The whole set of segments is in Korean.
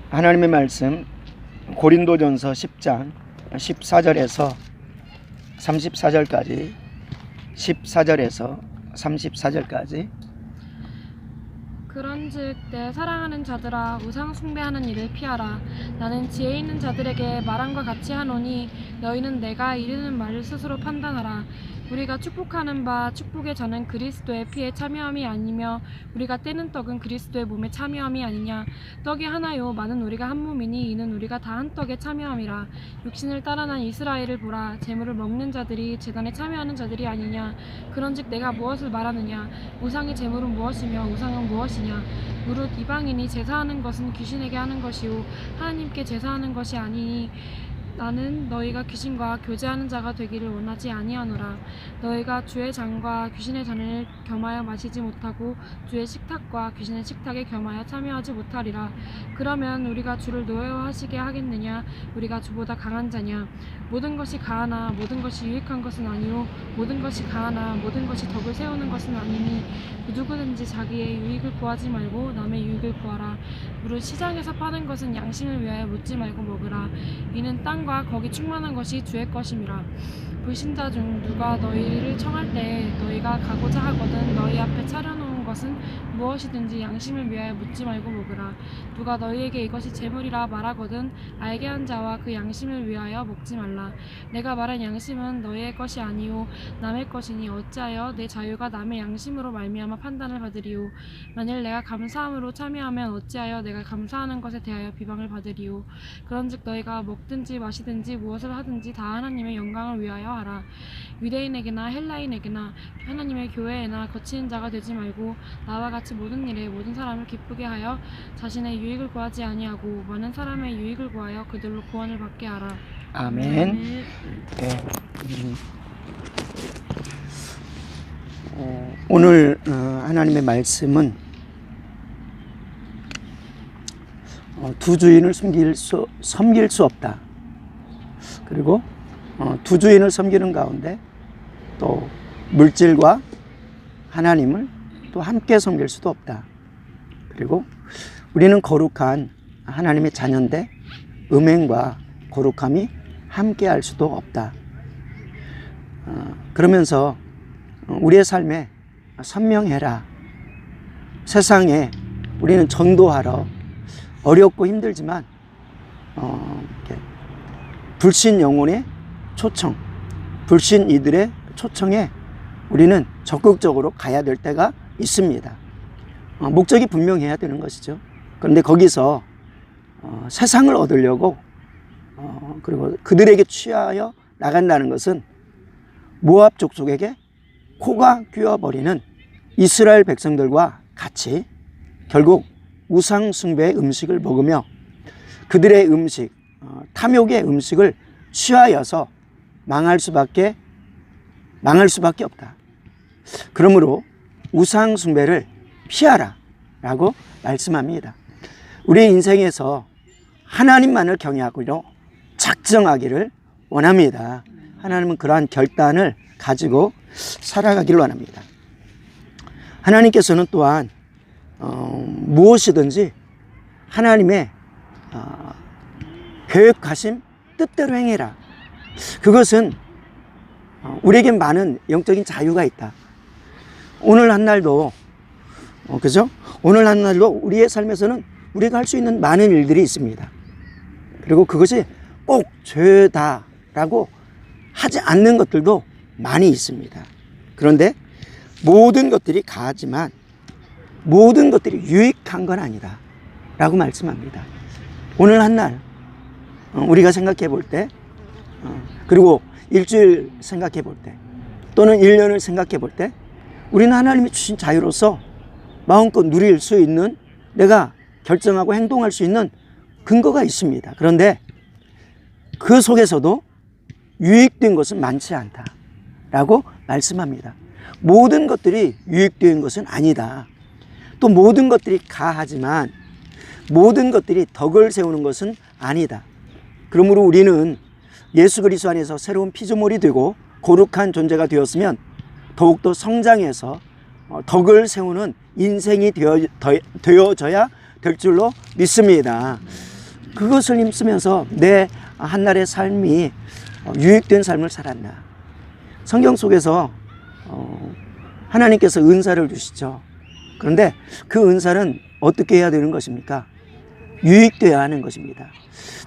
하나님의 말씀 고린도전서 10장 14절에서 34절까지 14절에서 34절까지 그런즉 내 사랑하는 자들아 우상 숭배하는 일을 피하라. 나는 지혜 있는 자들에게 말함과 같이 하노니 너희는 내가 이르는 말을 스스로 판단하라. 우리가 축복하는 바 축복의 잔은 그리스도의 피에 참여함이 아니며 우리가 떼는 떡은 그리스도의 몸에 참여함이 아니냐. 떡이 하나요 많은 우리가 한 몸이니 이는 우리가 다 한 떡에 참여함이라. 육신을 따라 난 이스라엘을 보라. 제물을 먹는 자들이 제단에 참여하는 자들이 아니냐. 그런즉 내가 무엇을 말하느냐. 우상의 제물은 무엇이며 우상은 무엇이냐. 무릇 이방인이 제사하는 것은 귀신에게 하는 것이요 하나님께 제사하는 것이 아니니 나는 너희가 귀신과 교제하는 자가 되기를 원하지 아니하노라. 너희가 주의 잔과 귀신의 잔을 겸하여 마시지 못하고 주의 식탁과 귀신의 식탁에 겸하여 참여하지 못하리라. 그러면 우리가 주를 노여워하시게 하겠느냐. 우리가 주보다 강한 자냐. 모든 것이 가하나 모든 것이 유익한 것은 아니요 모든 것이 가하나 모든 것이 덕을 세우는 것은 아니니 누구든지 자기의 유익을 구하지 말고 남의 유익을 구하라. 무릇 시장에서 파는 것은 양심을 위하여 묻지 말고 먹으라. 이는 땅과 거기 충만한 것이 주의 것임이라. 불신자 중 누가 너희를 청할 때에 너희가 가고자 하거든 너희 앞에 차려놓은 것은 무엇이든지 양심을 위하여 묻지 말고 먹으라. 누가 너희에게 이것이 재물이라 말하거든 알게 한 자와 그 양심을 위하여 먹지 말라. 내가 말한 양심은 너희의 것이 아니요 남의 것이니 어찌하여 내 자유가 남의 양심으로 말미암아 판단을 받으리요. 만일 내가 감사함으로 참여하면 어찌하여 내가 감사하는 것에 대하여 비방을 받으리요. 그런즉 너희가 먹든지 마시든지 무엇을 하든지 다 하나님의 영광을 위하여 하라. 유대인에게나 헬라인에게나 하나님의 교회에나 거치는 자가 되지 말고 나와 같이 모든 일에 모든 사람을 기쁘게 하여 자신의 유익을 구하지 아니하고 많은 사람의 유익을 구하여 그들로 구원을 받게 하라. 아멘. 네. 오늘 하나님의 말씀은 두 주인을 섬길 수 없다. 그리고 두 주인을 섬기는 가운데 또 물질과 하나님을 또 함께 섬길 수도 없다. 그리고 우리는 거룩한 하나님의 자녀인데 음행과 거룩함이 함께 할 수도 없다. 그러면서 우리의 삶에 선명해라. 세상에 우리는 전도하러 어렵고 힘들지만 불신 영혼의 초청, 불신 이들의 초청에 우리는 적극적으로 가야 될 때가 있습니다. 목적이 분명해야 되는 것이죠. 그런데 거기서 세상을 얻으려고 그리고 그들에게 취하여 나간다는 것은 모압 족속에게 코가 끼어버리는 이스라엘 백성들과 같이 결국 우상 숭배의 음식을 먹으며 그들의 음식, 탐욕의 음식을 취하여서 망할 수밖에 없다. 그러므로 우상 숭배를 피하라 라고 말씀합니다. 우리 인생에서 하나님만을 경외하기로 작정하기를 원합니다. 하나님은 그러한 결단을 가지고 살아가기를 원합니다. 하나님께서는 또한 무엇이든지 하나님의 계획하신 뜻대로 행해라. 그것은 우리에게 많은 영적인 자유가 있다. 오늘 한 날도 그죠? 오늘 한 날도 우리의 삶에서는 우리가 할 수 있는 많은 일들이 있습니다. 그리고 그것이 꼭 죄다라고 하지 않는 것들도 많이 있습니다. 그런데 모든 것들이 가하지만 모든 것들이 유익한 건 아니다 라고 말씀합니다. 오늘 한 날 우리가 생각해 볼 때 그리고 일주일 생각해 볼 때 또는 1년을 생각해 볼 때 우리는 하나님이 주신 자유로서 마음껏 누릴 수 있는 내가 결정하고 행동할 수 있는 근거가 있습니다. 그런데 그 속에서도 유익된 것은 많지 않다 라고 말씀합니다. 모든 것들이 유익된 것은 아니다. 또 모든 것들이 가하지만 모든 것들이 덕을 세우는 것은 아니다. 그러므로 우리는 예수 그리스도 안에서 새로운 피조물이 되고 거룩한 존재가 되었으면 더욱더 성장해서 덕을 세우는 인생이 되어져야 될 줄로 믿습니다. 그것을 힘쓰면서 내 한날의 삶이 유익된 삶을 살았나. 성경 속에서 하나님께서 은사를 주시죠. 그런데 그 은사는 어떻게 해야 되는 것입니까? 유익되어야 하는 것입니다.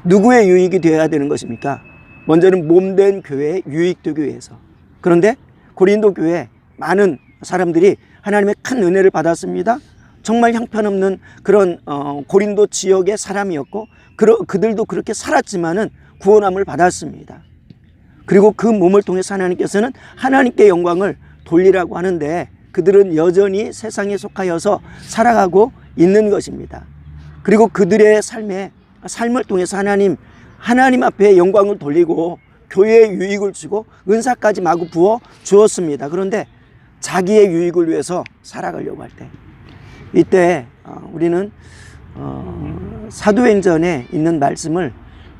누구의 유익이 되어야 되는 것입니까? 먼저는 몸된 교회에 유익되기 위해서. 그런데 고린도 교회 많은 사람들이 하나님의 큰 은혜를 받았습니다. 정말 형편없는 그런 고린도 지역의 사람이었고 그들도 그렇게 살았지만은 구원함을 받았습니다. 그리고 그 몸을 통해서 하나님께서는 하나님께 영광을 돌리라고 하는데 그들은 여전히 세상에 속하여서 살아가고 있는 것입니다. 그리고 그들의 삶을 통해서 하나님 앞에 영광을 돌리고 교회에 유익을 주고 은사까지 마구 부어 주었습니다. 그런데 자기의 유익을 위해서 살아가려고 할 때, 이때 우리는 사도행전에 있는 말씀을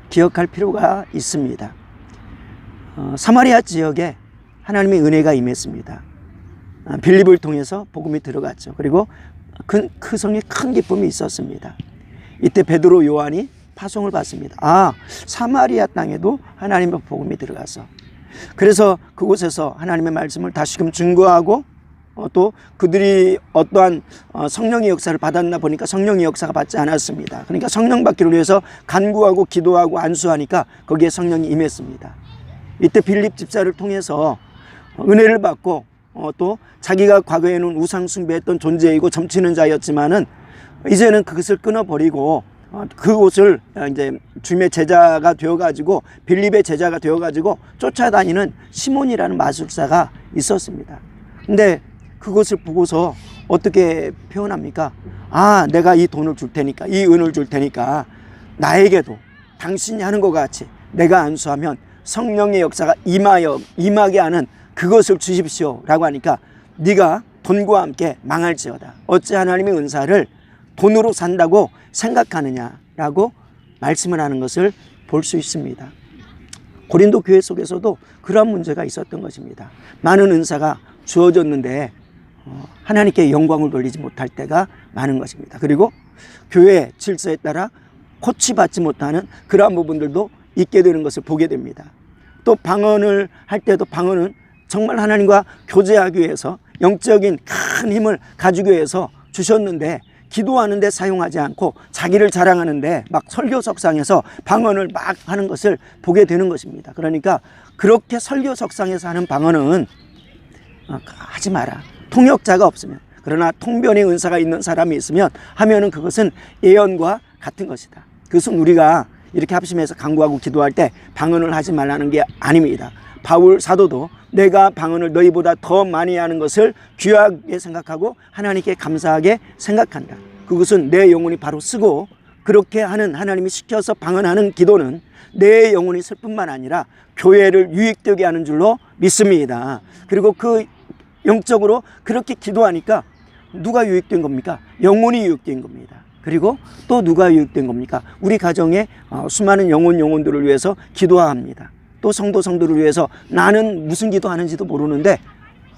기억할 필요가 있습니다. 사마리아 지역에 하나님의 은혜가 임했습니다. 빌립을 통해서 복음이 들어갔죠. 그리고 그 성에 큰 기쁨이 있었습니다. 이때 베드로, 요한이 파송을 받습니다. 사마리아 땅에도 하나님의 복음이 들어가서, 그래서 그곳에서 하나님의 말씀을 다시금 증거하고 또 그들이 어떠한 성령의 역사를 받았나 보니까 성령의 역사가 받지 않았습니다. 그러니까 성령 받기를 위해서 간구하고 기도하고 안수하니까 거기에 성령이 임했습니다. 이때 빌립 집사를 통해서 은혜를 받고 또 자기가 과거에는 우상 숭배했던 존재이고 점치는 자였지만은 이제는 그것을 끊어버리고 그곳을 이제 주님의 제자가 되어가지고 빌립의 제자가 되어가지고 쫓아다니는 시몬이라는 마술사가 있었습니다. 근데 그것을 보고서 어떻게 표현합니까? 내가 이 돈을 줄 테니까, 이 은을 줄 테니까 나에게도 당신이 하는 것 같이 내가 안수하면 성령의 역사가 임하게 하는 그것을 주십시오 라고 하니까 네가 돈과 함께 망할지어다. 어찌 하나님의 은사를 돈으로 산다고 생각하느냐라고 말씀을 하는 것을 볼 수 있습니다. 고린도 교회 속에서도 그런 문제가 있었던 것입니다. 많은 은사가 주어졌는데 하나님께 영광을 돌리지 못할 때가 많은 것입니다. 그리고 교회 질서에 따라 코치받지 못하는 그러한 부분들도 있게 되는 것을 보게 됩니다. 또 방언을 할 때도 방언은 정말 하나님과 교제하기 위해서 영적인 큰 힘을 가지기 위해서 주셨는데 기도하는데 사용하지 않고 자기를 자랑하는데 막 설교석상에서 방언을 막 하는 것을 보게 되는 것입니다. 그러니까 그렇게 설교석상에서 하는 방언은 하지 마라. 통역자가 없으면, 그러나 통변의 은사가 있는 사람이 있으면 하면은 그것은 예언과 같은 것이다. 그것은 우리가 이렇게 합심해서 간구하고 기도할 때 방언을 하지 말라는 게 아닙니다. 바울 사도도 내가 방언을 너희보다 더 많이 하는 것을 귀하게 생각하고 하나님께 감사하게 생각한다. 그것은 내 영혼이 바로 쓰고 그렇게 하는, 하나님이 시켜서 방언하는 기도는 내 영혼이 쓸 뿐만 아니라 교회를 유익되게 하는 줄로 믿습니다. 그리고 그 영적으로 그렇게 기도하니까 누가 유익된 겁니까? 영혼이 유익된 겁니다. 그리고 또 누가 유익된 겁니까? 우리 가정에 수많은 영혼들을 위해서 기도합니다. 또 성도들을 위해서 나는 무슨 기도하는지도 모르는데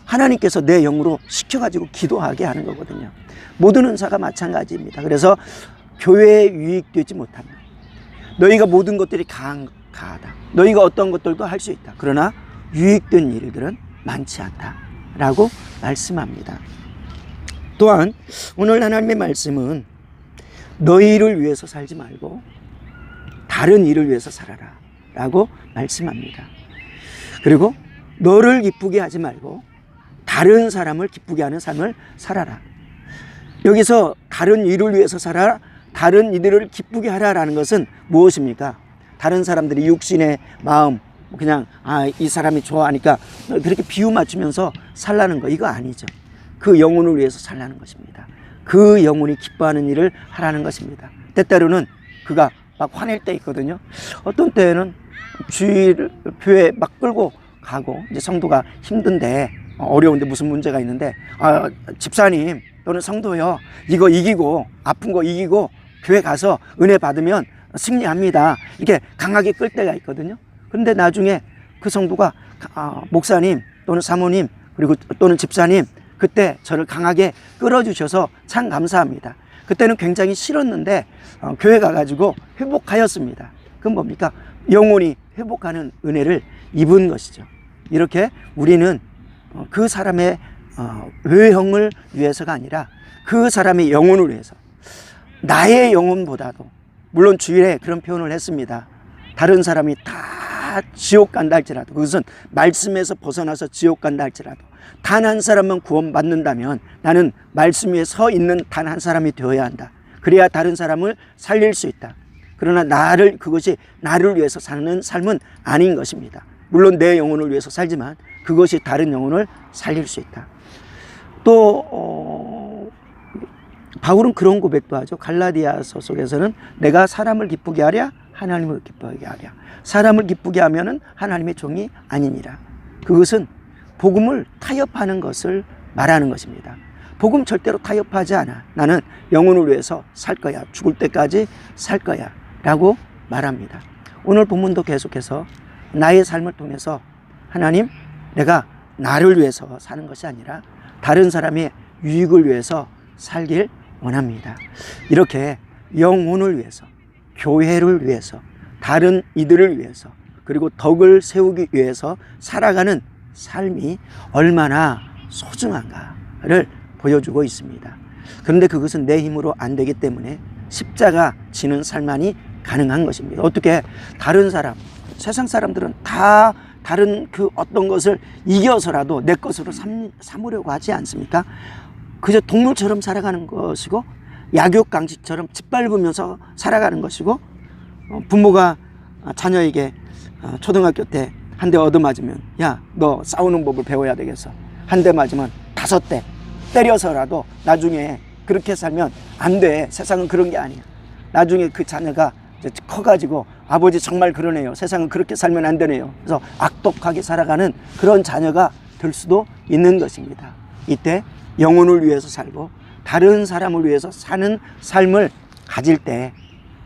하나님께서 내 영으로 시켜가지고 기도하게 하는 거거든요. 모든 은사가 마찬가지입니다. 그래서 교회에 유익되지 못하면 너희가 모든 것들이 가하다. 너희가 어떤 것들도 할 수 있다. 그러나 유익된 일들은 많지 않다 라고 말씀합니다. 또한 오늘 하나님의 말씀은 너희를 위해서 살지 말고 다른 일을 위해서 살아라 라고 말씀합니다. 그리고 너를 기쁘게 하지 말고 다른 사람을 기쁘게 하는 삶을 살아라. 여기서 다른 일을 위해서 살아라, 다른 이들을 기쁘게 하라라는 것은 무엇입니까? 다른 사람들이 육신의 마음, 그냥 이 사람이 좋아하니까 그렇게 비유 맞추면서 살라는 거, 이거 아니죠. 그 영혼을 위해서 살라는 것입니다. 그 영혼이 기뻐하는 일을 하라는 것입니다. 때때로는 그가 막 화낼 때 있거든요. 어떤 때는 주일교회 막 끌고 가고 이제 성도가 힘든데 어려운데 무슨 문제가 있는데 집사님 또는 성도요, 이거 이기고 아픈 거 이기고 교회 가서 은혜 받으면 승리합니다. 이렇게 강하게 끌 때가 있거든요. 그런데 나중에 그 성도가 목사님 또는 사모님 그리고 또는 집사님 그때 저를 강하게 끌어주셔서 참 감사합니다. 그때는 굉장히 싫었는데 교회 가가지고 회복하였습니다. 그건 뭡니까? 영혼이 회복하는 은혜를 입은 것이죠. 이렇게 우리는 그 사람의 외형을 위해서가 아니라 그 사람의 영혼을 위해서, 나의 영혼보다도, 물론 주일에 그런 표현을 했습니다. 다른 사람이 다 지옥 간다 할지라도, 그것은 말씀에서 벗어나서 지옥 간다 할지라도 단 한 사람만 구원받는다면 나는 말씀 위에 서 있는 단 한 사람이 되어야 한다. 그래야 다른 사람을 살릴 수 있다. 그러나 그것이 나를 위해서 사는 삶은 아닌 것입니다. 물론 내 영혼을 위해서 살지만 그것이 다른 영혼을 살릴 수 있다. 또 바울은 그런 고백도 하죠. 갈라디아서 속에서는 내가 사람을 기쁘게 하랴 하나님을 기쁘게 하랴. 사람을 기쁘게 하면은 하나님의 종이 아니니라. 그것은 복음을 타협하는 것을 말하는 것입니다. 복음 절대로 타협하지 않아. 나는 영혼을 위해서 살 거야. 죽을 때까지 살 거야 라고 말합니다. 오늘 본문도 계속해서 나의 삶을 통해서 하나님, 내가 나를 위해서 사는 것이 아니라 다른 사람의 유익을 위해서 살길 원합니다. 이렇게 영혼을 위해서, 교회를 위해서, 다른 이들을 위해서, 그리고 덕을 세우기 위해서 살아가는 삶이 얼마나 소중한가를 보여주고 있습니다. 그런데 그것은 내 힘으로 안 되기 때문에 십자가 지는 삶만이 가능한 것입니다. 어떻게 다른 사람, 세상 사람들은 다 다른 그 어떤 것을 이겨서라도 내 것으로 삼으려고 하지 않습니까? 그저 동물처럼 살아가는 것이고, 약육강식처럼 짓밟으면서 살아가는 것이고, 부모가 자녀에게 초등학교 때 한 대 얻어맞으면 야, 너 싸우는 법을 배워야 되겠어. 한 대 맞으면 5대 때려서라도 나중에 그렇게 살면 안 돼. 세상은 그런 게 아니야. 나중에 그 자녀가 이제 커가지고 아버지 정말 그러네요. 세상은 그렇게 살면 안 되네요. 그래서 악독하게 살아가는 그런 자녀가 될 수도 있는 것입니다. 이때 영혼을 위해서 살고 다른 사람을 위해서 사는 삶을 가질 때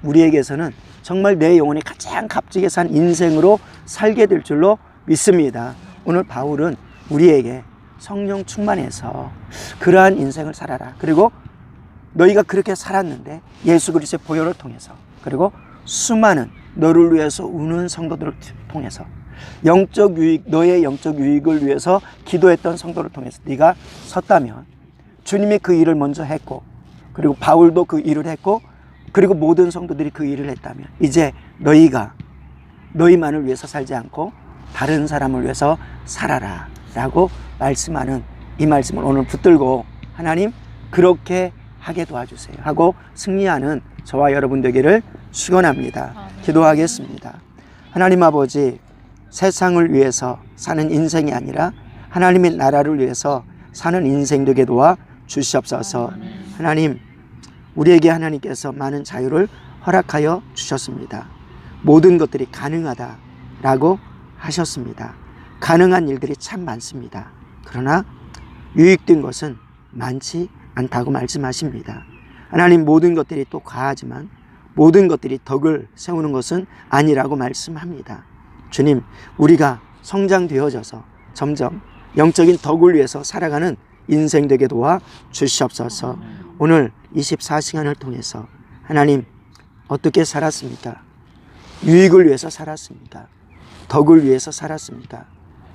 우리에게서는 정말 내 영혼이 가장 값지게 산 인생으로 살게 될 줄로 믿습니다. 오늘 바울은 우리에게 성령 충만해서 그러한 인생을 살아라. 그리고 너희가 그렇게 살았는데 예수 그리스도의 보혈을 통해서, 그리고 수많은 너를 위해서 우는 성도들을 통해서, 영적 유익, 너의 영적 유익을 위해서 기도했던 성도를 통해서 네가 섰다면, 주님이 그 일을 먼저 했고, 그리고 바울도 그 일을 했고, 그리고 모든 성도들이 그 일을 했다면 이제 너희가 너희만을 위해서 살지 않고 다른 사람을 위해서 살아라 라고 말씀하는 이 말씀을 오늘 붙들고 하나님 그렇게 하게 도와주세요 하고 승리하는 저와 여러분 되기를 축원합니다. 기도하겠습니다. 하나님 아버지, 세상을 위해서 사는 인생이 아니라 하나님의 나라를 위해서 사는 인생 되게 도와 주시옵소서. 하나님, 우리에게 하나님께서 많은 자유를 허락하여 주셨습니다. 모든 것들이 가능하다라고 하셨습니다. 가능한 일들이 참 많습니다. 그러나 유익된 것은 많지 않다고 말씀하십니다. 하나님, 모든 것들이 또 과하지만 모든 것들이 덕을 세우는 것은 아니라고 말씀합니다. 주님, 우리가 성장되어져서 점점 영적인 덕을 위해서 살아가는 인생 되게 도와 주시옵소서. 오늘 24시간을 통해서 하나님 어떻게 살았습니까? 유익을 위해서 살았습니까? 덕을 위해서 살았습니까?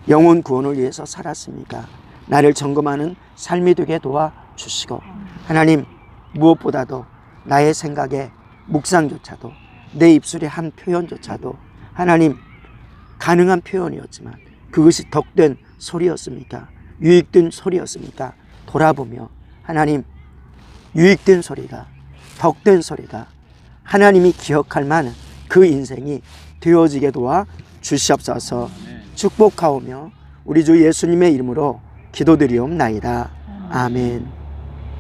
영혼 구원을 위해서 살았습니까? 나를 점검하는 삶이 되게 도와 주시고, 하나님 무엇보다도 나의 생각에 묵상조차도, 내 입술의 한 표현조차도 하나님 가능한 표현이었지만 그것이 덕된 소리였습니까? 유익된 소리였습니까? 돌아보며 하나님, 유익된 소리가, 덕된 소리가 하나님이 기억할 만한 그 인생이 되어지게 도와 주시옵소서. 축복하오며 우리 주 예수님의 이름으로 기도드리옵나이다. 아멘.